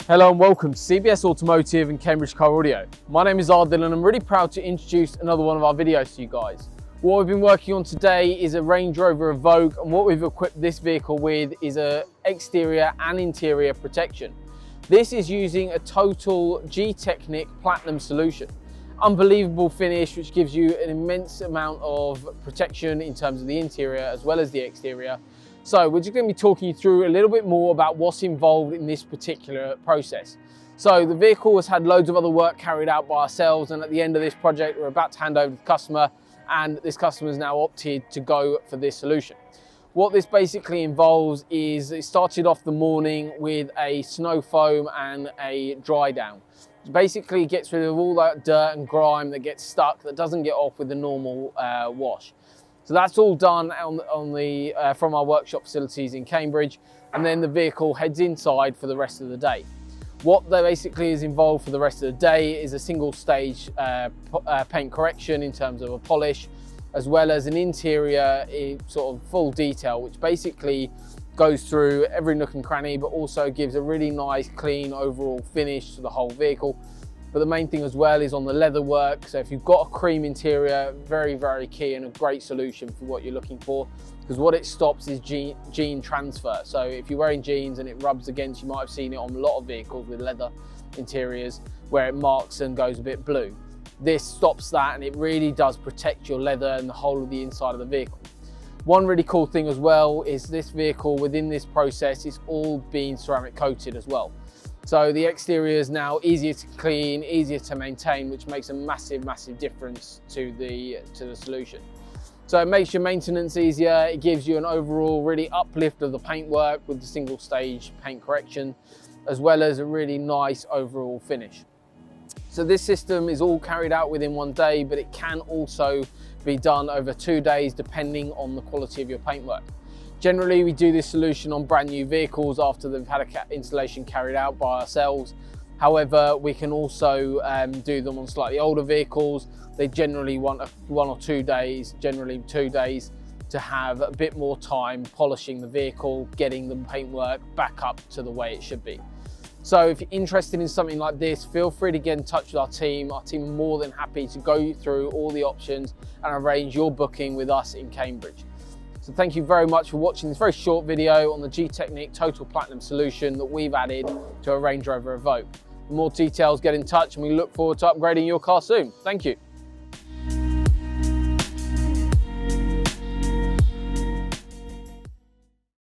Hello and welcome to CBS Automotive and Cambridge Car Audio. My name is Ardil and I'm really proud to introduce another one of our videos to you guys. What we've been working on today is a Range Rover Evoque, and what we've equipped this vehicle with is a exterior and interior protection. This is using a total Gtechniq Platinum solution. Unbelievable finish, which gives you an immense amount of protection in terms of the interior as well as the exterior. So we're just going to be talking you through a little bit more about what's involved in this particular process. So the vehicle has had loads of other work carried out by ourselves, and at the end of this project we're about to hand over to the customer, and this customer has now opted to go for this solution. What this basically involves is it started off the morning with a snow foam and a dry down. It basically gets rid of all that dirt and grime that gets stuck that doesn't get off with the normal wash. So that's all done from our workshop facilities in Cambridge, and then the vehicle heads inside for the rest of the day. What there basically is involved for the rest of the day is a single stage paint correction in terms of a polish, as well as an interior sort of full detail, which basically goes through every nook and cranny, but also gives a really nice clean overall finish to the whole vehicle. But the main thing as well is on the leather work. So if you've got a cream interior, very, very key and a great solution for what you're looking for, because what it stops is jean transfer. So if you're wearing jeans and it rubs against, you might have seen it on a lot of vehicles with leather interiors where it marks and goes a bit blue. This stops that, and it really does protect your leather and the whole of the inside of the vehicle. One really cool thing as well is this vehicle within this process is all being ceramic coated as well. So the exterior is now easier to clean, easier to maintain, which makes a massive, massive difference to the solution. So it makes your maintenance easier. It gives you an overall really uplift of the paintwork with the single stage paint correction, as well as a really nice overall finish. So this system is all carried out within one day, but it can also be done over 2 days depending on the quality of your paintwork. Generally, we do this solution on brand new vehicles after they've had an installation carried out by ourselves. However, we can also do them on slightly older vehicles. They generally want 1 or 2 days, generally 2 days, to have a bit more time polishing the vehicle, getting the paintwork back up to the way it should be. So if you're interested in something like this, feel free to get in touch with our team. Our team are more than happy to go you through all the options and arrange your booking with us in Cambridge. So thank you very much for watching this very short video on the Gtechniq Total Platinum solution that we've added to a Range Rover Evoque. For more details, get in touch, and we look forward to upgrading your car soon. Thank you.